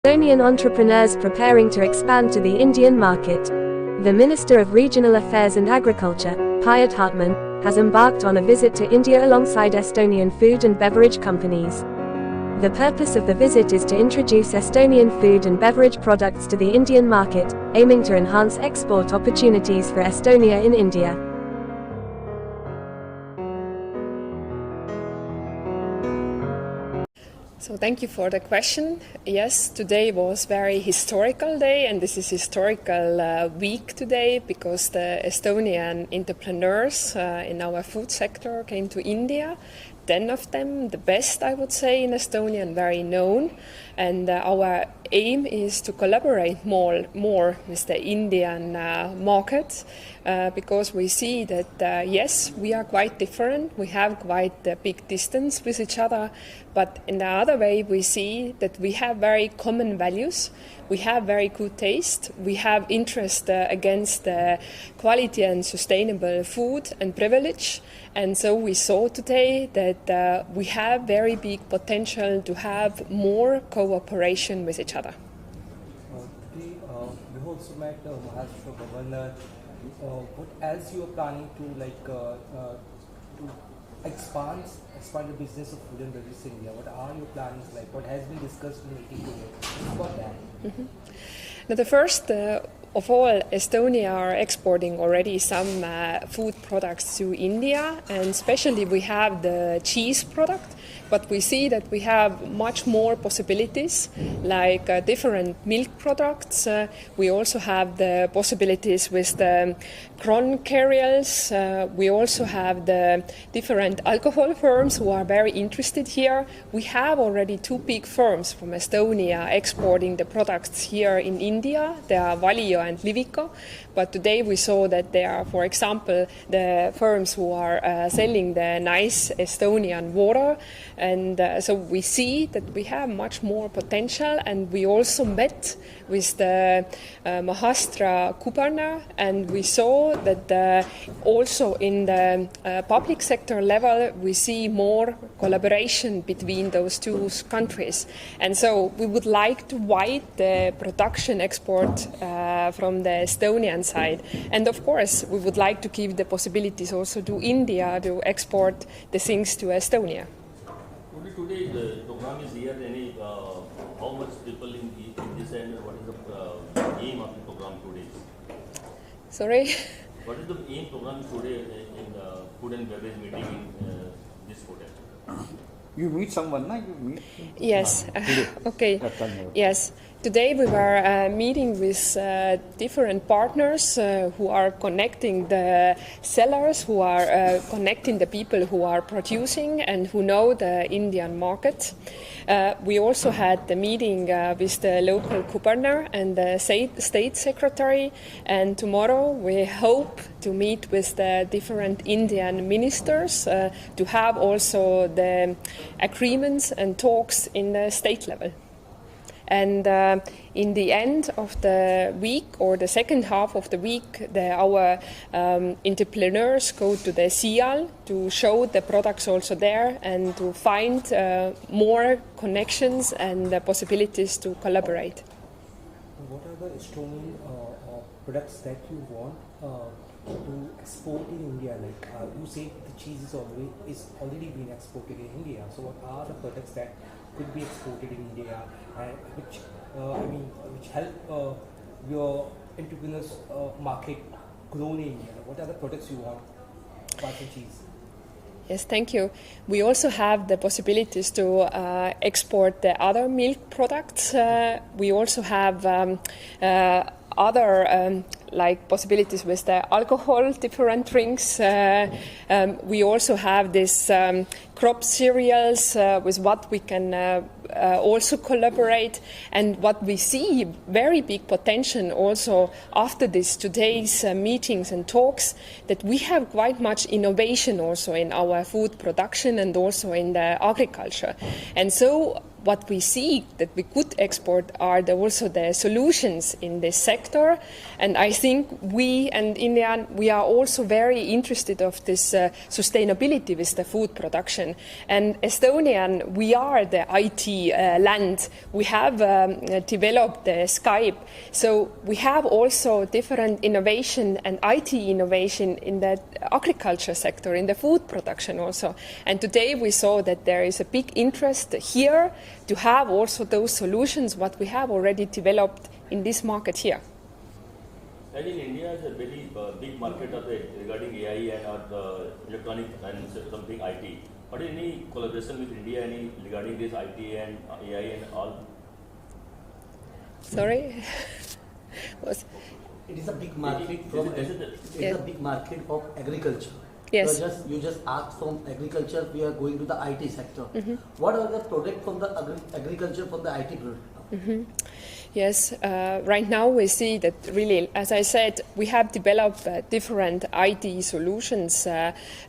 Estonian entrepreneurs preparing to expand to the Indian market. The Minister of Regional Affairs and Agriculture, Piret Hartman, has embarked on a visit to India alongside Estonian food and beverage companies. The purpose of the visit is to introduce Estonian food and beverage products to the Indian market, aiming to enhance export opportunities for Estonia in India. So thank you for the question. Yes, today was very historical day, and this is historical week today because the Estonian entrepreneurs in our food sector came to India. 10 of them, the best I would say in Estonia and very known. And our aim is to collaborate more with the Indian market because we see that yes, we are quite different. We have quite a big distance with each other, but in the other way we see that we have very common values. We have very good taste. We have interest against quality and sustainable food and privilege. And so we saw today that we have very big potential to have more cooperation with each other. Today, we also met Maharashtra Governor. What else you are planning to expand the business of food and beverage in India? What are your plans like? What has been discussed in the meeting today? What that? Now, the first of all, Estonia are exporting already some food products to India, and especially we have the cheese product. But we see that we have much more possibilities, like different milk products. We also have the possibilities with the corn cereals. We also have the different alcohol firms who are very interested here. We have already two big firms from Estonia exporting the products here in India. They are Valio and Livico. But today we saw that they are, for example, the firms who are selling the nice Estonian water. And so we see that we have much more potential, and we also met with the Maharashtra governor, and we saw that also in the public sector level we see more collaboration between those two countries. And so we would like to widen the production export from the Estonian side. And of course we would like to give the possibilities also to India to export the things to Estonia. Today the program is here. How much people in this and what is the aim of the program today? Sorry? What is the aim program today in the food and beverage meeting in this hotel? You meet someone, no? You meet? Yes. Okay. Yes. Today we were meeting with different partners who are connecting the sellers, who are connecting the people who are producing and who know the Indian market. We also had the meeting with the local governor and the state secretary, and tomorrow we hope to meet with the different Indian ministers to have also the agreements and talks in the state level. And in the end of the week, or the second half of the week, our entrepreneurs go to the SIAL to show the products also there and to find more connections and possibilities to collaborate. What are the Estonian products that you want to export in India? Like you say, the cheese is already being exported in India. So what are the products that could be exported in India, and which help your entrepreneurs market grow in India? What are the products you want apart from cheese? Yes, thank you. We also have the possibilities to export the other milk products. We also have other like possibilities with the alcohol, different drinks. We also have this crop cereals with what we can also collaborate, and what we see very big potential also after today's meetings and talks, that we have quite much innovation also in our food production and also in the agriculture. And so what we see that we could export are also the solutions in this sector. And I think we and India, we are also very interested of this sustainability with the food production. And Estonian, we are the IT land. We have developed the Skype. So we have also different innovation and IT innovation in the agriculture sector, in the food production also. And today we saw that there is a big interest here to have also those solutions what we have already developed in this market here. And in India is a very big market of regarding AI and or electronic and something IT. But any collaboration with India, any regarding this IT and AI and all? Sorry? It is a big market it is a big market of agriculture. Yes. You just asked from agriculture, we are going to the IT sector. What are the products from the agriculture from the IT product? Yes, right now we see that really, as I said, we have developed different IT solutions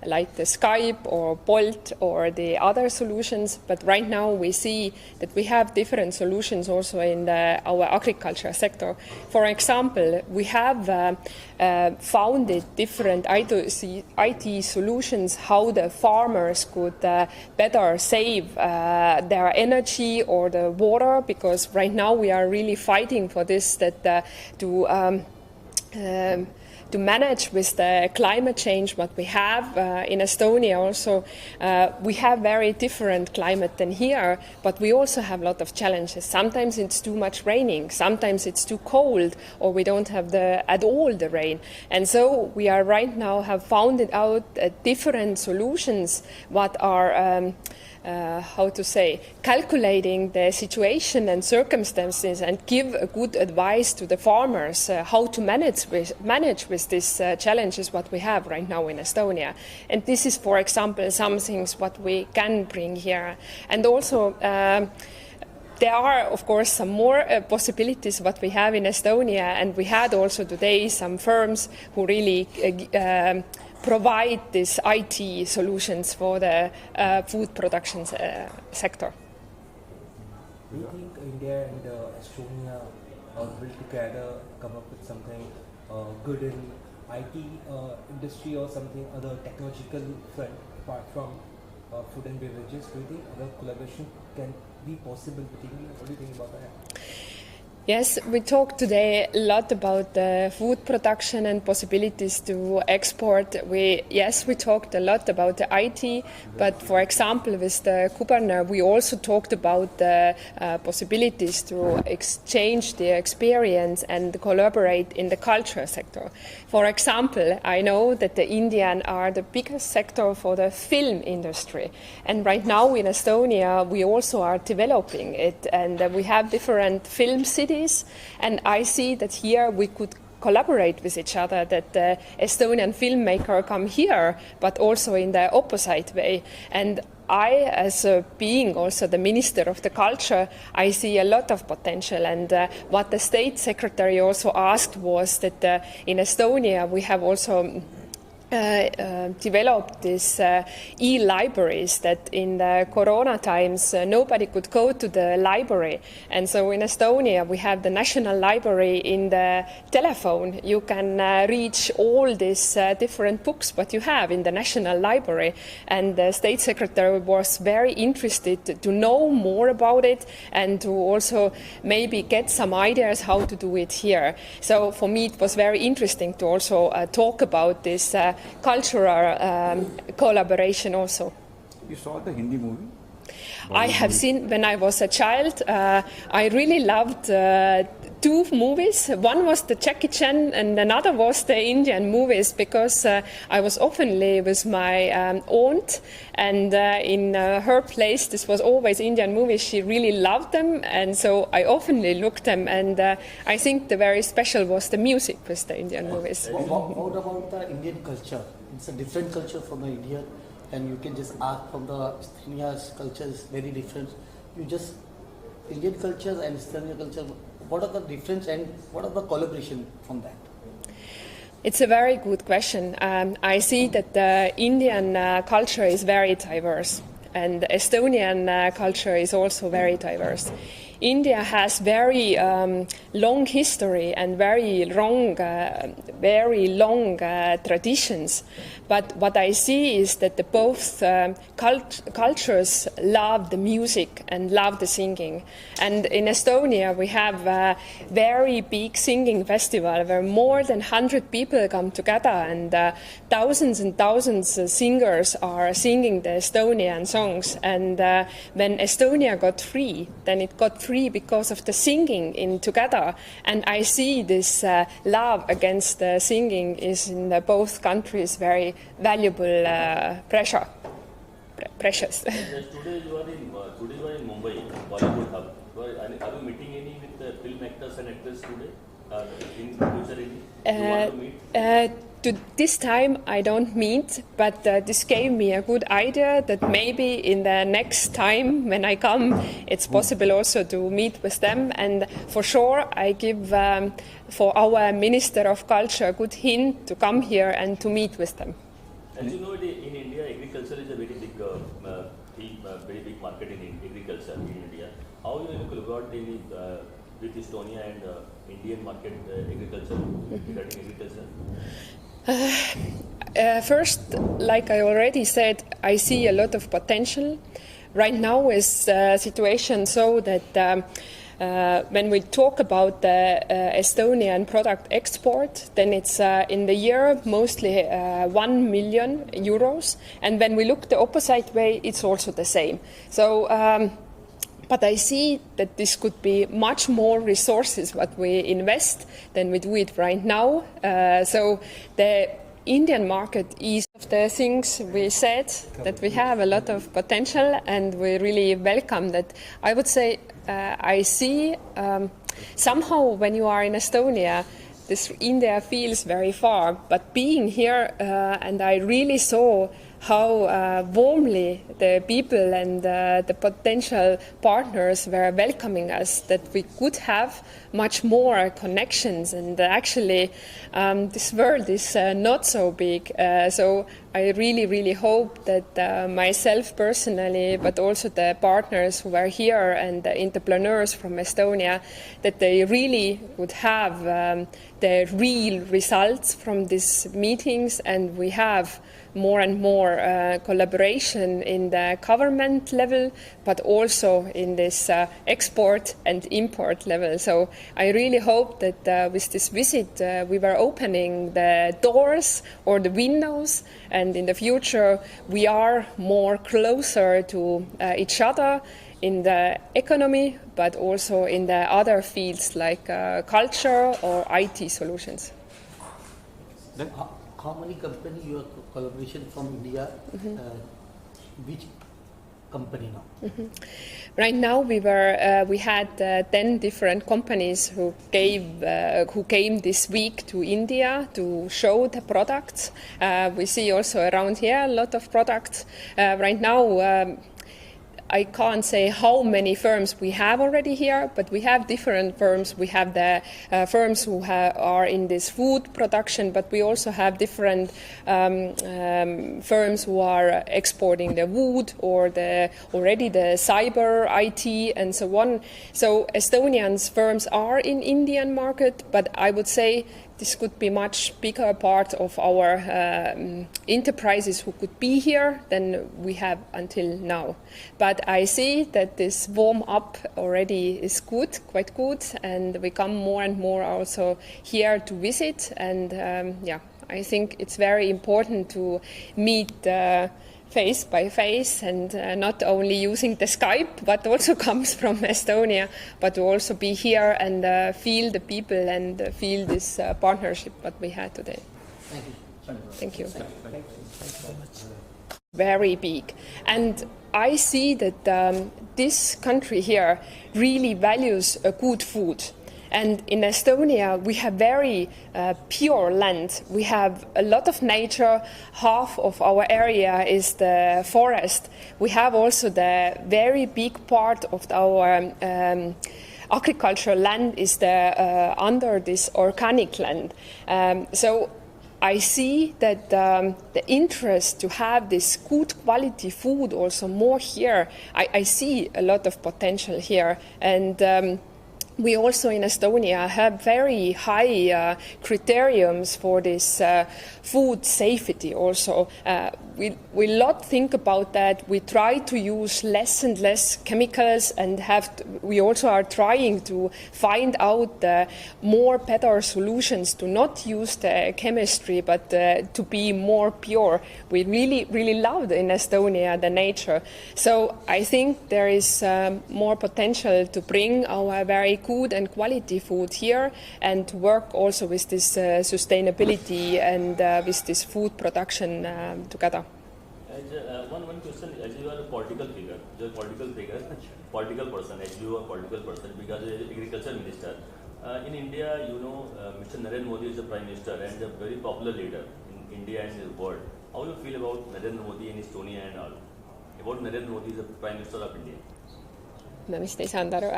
like the Skype or Bolt or the other solutions. But right now we see that we have different solutions also in our agriculture sector. For example, we have founded different IT solutions how the farmers could better save their energy or the water, because right now we are really fighting for this, that to manage with the climate change what we have in Estonia also. We have very different climate than here, but we also have a lot of challenges. Sometimes it's too much raining, sometimes it's too cold, or we don't have at all the rain. And so we are right now have found out different solutions what are calculating the situation and circumstances and give a good advice to the farmers how to manage with these challenges what we have right now in Estonia. And this is, for example, some things what we can bring here. And also there are, of course, some more possibilities what we have in Estonia, and we had also today some firms who really provide these IT solutions for the food production sector. Do you think India and Estonia will together come up with something good in IT industry or something other technological front apart from food and beverages? Do you think other collaboration can be possible between you? What do you think about that? Yes, we talked today a lot about the food production and possibilities to export. We talked a lot about the IT, but for example, with the Kuberner, we also talked about the possibilities to exchange the experience and collaborate in the culture sector. For example, I know that the Indian are the biggest sector for the film industry, and right now in Estonia, we also are developing it, and we have different film cities. And I see that here we could collaborate with each other, that the Estonian filmmaker come here, but also in the opposite way. And I, as being also the Minister of the Culture, I see a lot of potential. And what the State Secretary also asked was that in Estonia we have also developed these e-libraries, that in the corona times nobody could go to the library. And so in Estonia we have the National Library in the telephone. You can reach all these different books what you have in the National Library. And the State Secretary was very interested to know more about it and to also maybe get some ideas how to do it here. So for me it was very interesting to also talk about this cultural collaboration also. You saw the Hindi movie? I have seen when I was a child. I really loved two movies. One was the Jackie Chan and another was the Indian movies, because I was oftenly with my aunt, and in her place this was always Indian movies. She really loved them, and so I oftenly looked them, and I think the very special was the music with the Indian movies. What about the Indian culture? It's a different culture from the India, and you can just ask from the Estonia's culture is very different. Indian culture and Estonian culture, what are the difference and what are the collaboration from that? It's a very good question. I see that the Indian culture is very diverse. and Estonian culture is also very diverse. India has very long history and very long traditions. But what I see is that both cultures love the music and love the singing. And in Estonia, we have a very big singing festival where more than 100 people come together, and thousands and thousands of singers are singing the Estonian songs. And when Estonia got free, then it got free because of the singing in together. And I see this love against singing is in both countries very valuable precious. Yes, today you are in Mumbai, Bollywood hub. Are you meeting any with the film actors and actors today? In future, you want to meet? This time I don't meet, but this gave me a good idea that maybe in the next time when I come, it's possible also to meet with them. And for sure, I give for our Minister of Culture a good hint to come here and to meet with them. As you know, in India, agriculture is a very big very big market in agriculture in India. How you look at with Estonia and Indian market agriculture, regarding agriculture? First, like I already said, I see a lot of potential. Right now is a situation so that when we talk about the Estonian product export, then it's in the year mostly 1 million euros. And when we look the opposite way, it's also the same. So, but I see that this could be much more resources what we invest than we do it right now. So the Indian market is of the things we said that we have a lot of potential, and we really welcome that. I would say I see somehow when you are in Estonia, this India feels very far, but being here and I really saw how warmly the people and the potential partners were welcoming us, that we could have much more connections. And actually, this world is not so big. So I really, really hope that myself personally, but also the partners who are here and the entrepreneurs from Estonia, that they really would have the real results from these meetings, and we have more and more collaboration in the government level, but also in this export and import level. So I really hope that with this visit we were opening the doors or the windows, and in the future we are more closer to each other in the economy, but also in the other fields like culture or IT solutions. How many companies you are collaboration from India? Which company now? Right now we had 10 different companies who came this week to India to show the products. We see also around here a lot of products. Right now I can't say how many firms we have already here, but we have different firms. We have the firms who are in this food production, but we also have different firms who are exporting the wood or already the cyber IT and so on. So Estonian firms are in Indian market, but I would say this could be much bigger part of our enterprises who could be here than we have until now. But I see that this warm up already is good, quite good, and we come more and more also here to visit. And I think it's very important to meet face by face, and not only using the Skype, but also comes from Estonia, but to also be here and feel the people and feel this partnership what we had today. Thank you. Thank you. Very big. And I see that this country here really values good food. And in Estonia, we have very pure land. We have a lot of nature. Half of our area is the forest. We have also the very big part of our agricultural land is the under this organic land. So I see that the interest to have this good quality food also more here. I see a lot of potential here, and we also in Estonia have very high criteriums for this food safety also. We lot think about that. We try to use less and less chemicals, and we also are trying to find out more better solutions to not use the chemistry, but to be more pure. We really love in Estonia the nature. So I think there is more potential to bring our very good and quality food here, and to work also with this sustainability and with this food production together. One question, as you are a political figure, political person, as you are a political person, because you are agriculture minister. In India, Mr. Narendra Modi is the Prime Minister and a very popular leader in India and the world. How do you feel about Narendra Modi in Estonia and all? About Narendra Modi is the Prime Minister of India. Ma vist ei saanud aru.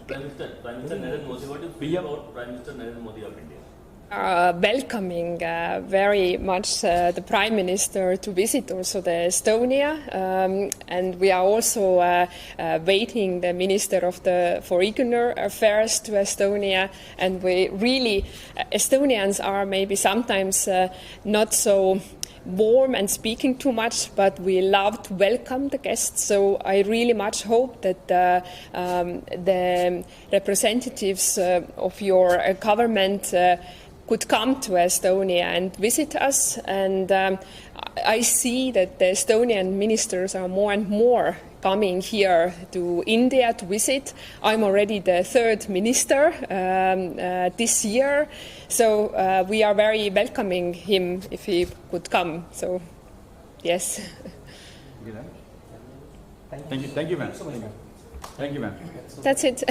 Prime Minister Narendra Modi, what do you feel about Prime Minister Narendra Modi of India? Welcoming very much the Prime Minister to visit also the Estonia, and we are also waiting the Minister for Regional Affairs to Estonia, and we really, Estonians are maybe sometimes not so warm and speaking too much, but we love to welcome the guests. So I really much hope that the representatives of your government could come to Estonia and visit us. And I see that the Estonian ministers are more and more coming here to India to visit. I'm already the third minister this year, so we are very welcoming him if he could come. So, yes. Thank you, ma'am. Thank you, ma'am. That's it.